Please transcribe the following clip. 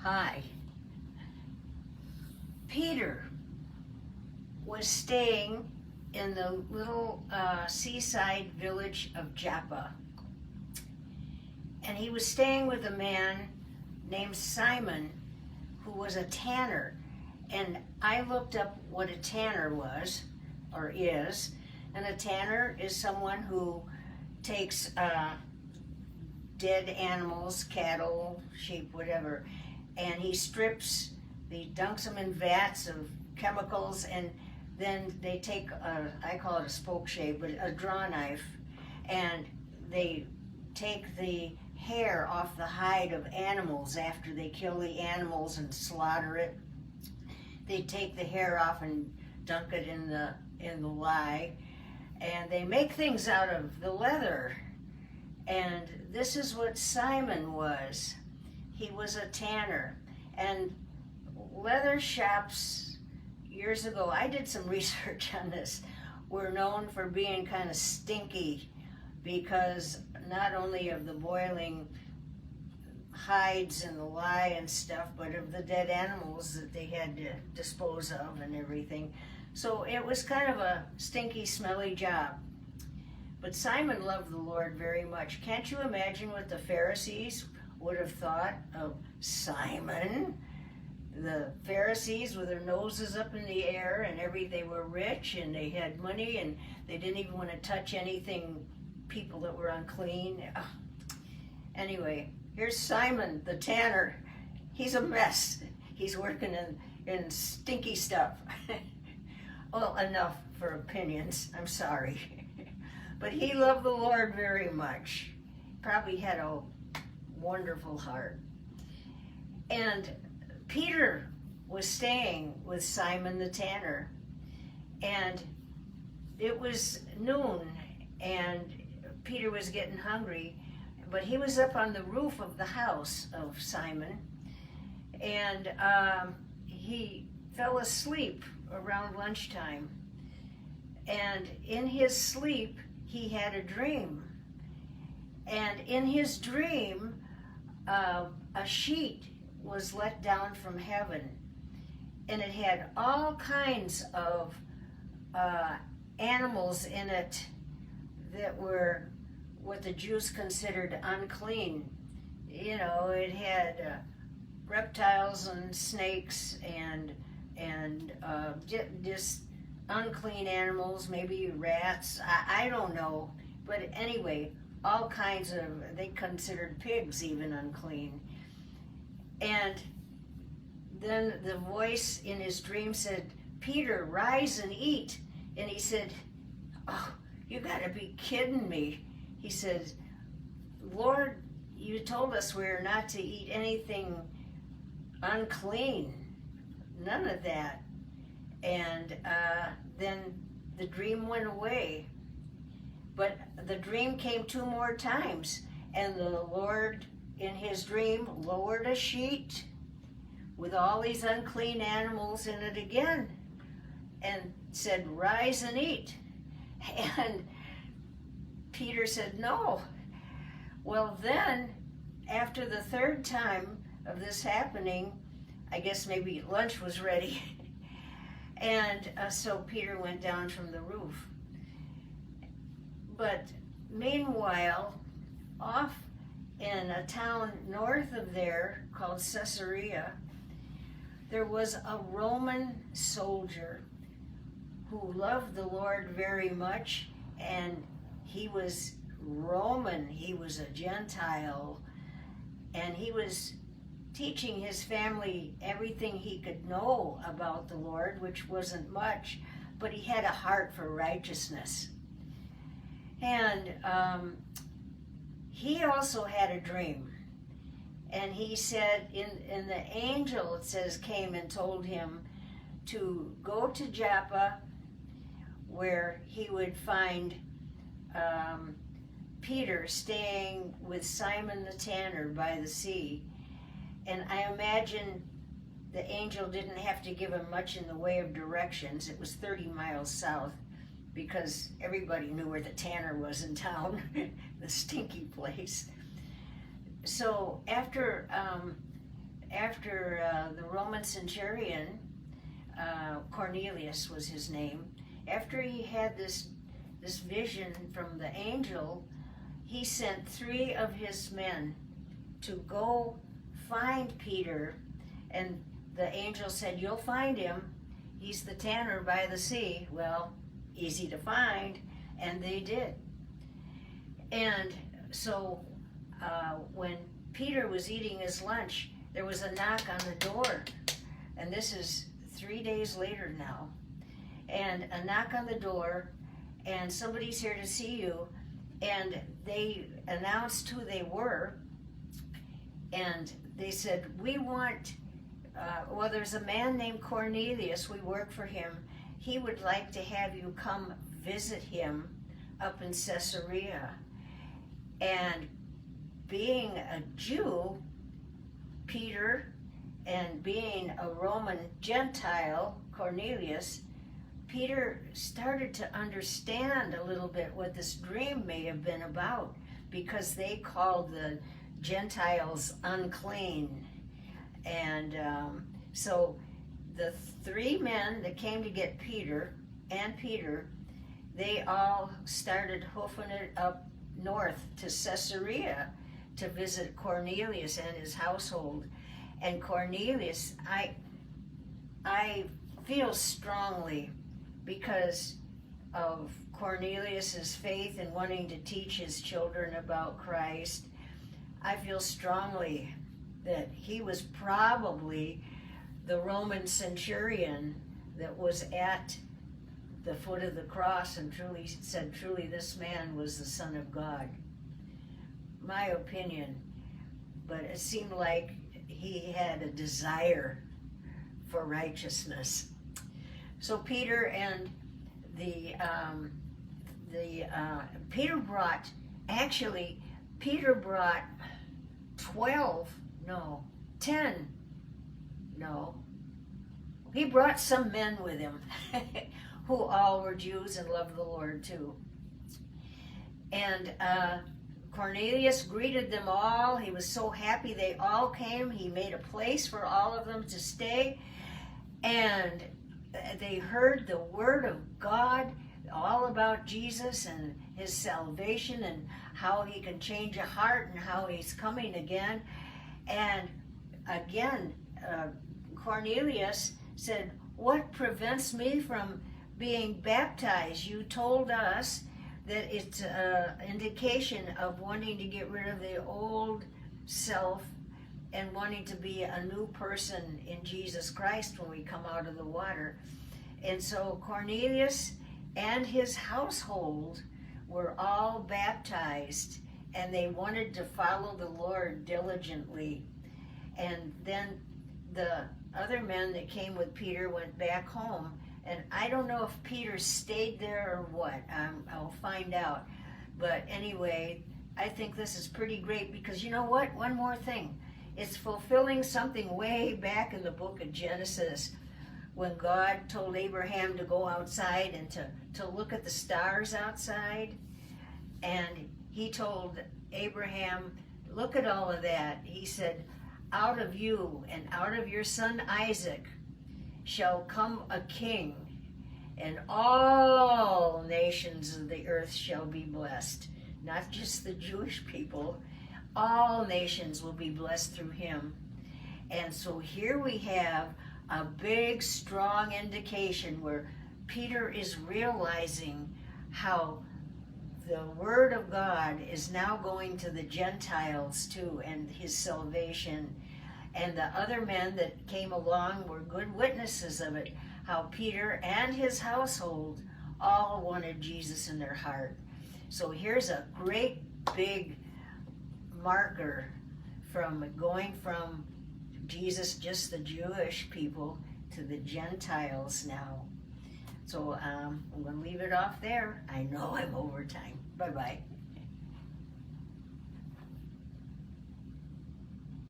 Hi. Peter was staying in the little seaside village of Joppa. And he was staying with a man named Simon who was a tanner. And I looked up what a tanner was, or is. And a tanner is someone who takes dead animals, cattle, sheep, whatever, and he dunks them in vats of chemicals, and then they take I call it a spoke shave, but a draw knife, and they take the hair off the hide of animals after they kill the animals and slaughter it. They take the hair off and dunk it in the lye, and they make things out of the leather. And this is what Simon was. He was a tanner. And leather shops years ago, I did some research on this, were known for being kind of stinky because not only of the boiling hides and the lye and stuff, but of the dead animals that they had to dispose of and everything. So it was kind of a stinky, smelly job. But Simon loved the Lord very much. Can't you imagine what the Pharisees would have thought of Simon? The Pharisees with their noses up in the air and they were rich and they had money and they didn't even want to touch anything, people that were unclean. Anyway, here's Simon the tanner. He's a mess. He's working in stinky stuff. Well, enough for opinions. I'm sorry. But he loved the Lord very much. Probably had a wonderful heart. And Peter was staying with Simon the tanner. And it was noon, and Peter was getting hungry, but he was up on the roof of the house of Simon, and he fell asleep around lunchtime. And in his sleep, he had a dream. And in his dream, a sheet was let down from heaven. And it had all kinds of animals in it that were what the Jews considered unclean. You know, it had reptiles and snakes and just unclean animals, maybe rats, I don't know. But anyway, all kinds of, they considered pigs even unclean. And then the voice in his dream said, Peter, rise and eat. And he said, oh, you gotta be kidding me. He said, Lord, you told us we're not to eat anything unclean. None of that. And then the dream went away. But the dream came 2 more times, and the Lord in his dream lowered a sheet with all these unclean animals in it again and said, rise and eat. And Peter said, no. Well, then, after the 3rd time of this happening, I guess maybe lunch was ready. And so Peter went down from the roof. But meanwhile, off in a town north of there called Caesarea, there was a Roman soldier who loved the Lord very much, and he was Roman, he was a Gentile, and he was teaching his family everything he could know about the Lord, which wasn't much, but he had a heart for righteousness. And he also had a dream. And he said, in the angel, it says, came and told him to go to Joppa, where he would find Peter staying with Simon the tanner by the sea. And I imagine the angel didn't have to give him much in the way of directions. It was 30 miles south, because everybody knew where the tanner was in town, the stinky place. So after after the Roman centurion, Cornelius was his name, after he had this vision from the angel, he sent 3 of his men to go find Peter, and the angel said, "You'll find him. He's the tanner by the sea." Well, easy to find, and they did. And so when Peter was eating his lunch, there was a knock on the door, and this is 3 days later now, and a knock on the door, and somebody's here to see you, and they announced who they were, and they said, "We want, well, there's a man named Cornelius, we work for him, he would like to have you come visit him up in Caesarea." And being a Jew, Peter, and being a Roman Gentile, Cornelius, Peter started to understand a little bit what this dream may have been about, because they called the Gentiles unclean. And so the 3 men that came to get Peter, they all started hoofing it up north to Caesarea to visit Cornelius and his household. And Cornelius, I feel strongly, because of Cornelius's faith in wanting to teach his children about Christ, I feel strongly that he was probably the Roman centurion that was at the foot of the cross and truly said, "Truly this man was the Son of God." My opinion, but it seemed like he had a desire for righteousness. So Peter and Peter brought 10, he brought some men with him who all were Jews and loved the Lord too. And Cornelius greeted them all. He was so happy they all came. He made a place for all of them to stay, and they heard the word of God, all about Jesus and his salvation and how he can change a heart and how he's coming again. And again, Cornelius said, "What prevents me from being baptized? You told us that it's an indication of wanting to get rid of the old self and wanting to be a new person in Jesus Christ when we come out of the water." And so Cornelius and his household were all baptized, and they wanted to follow the Lord diligently. And then the other men that came with Peter went back home, and I don't know if Peter stayed there or what. I'll find out. But anyway, I think this is pretty great, because you know what? One more thing. It's fulfilling something way back in the book of Genesis, when God told Abraham to go outside and to look at the stars outside. And he told Abraham, "Look at all of that." He said, "Out of you and out of your son Isaac shall come a king, and all nations of the earth shall be blessed." Not just the Jewish people. All nations will be blessed through him. And so here we have a big, strong indication where Peter is realizing how the Word of God is now going to the Gentiles too, and his salvation. And the other men that came along were good witnesses of it, how Peter and his household all wanted Jesus in their heart. So here's a great big marker from going from Jesus, just the Jewish people, to the Gentiles now. So I'm going to leave it off there. I know I'm over time. Bye-bye.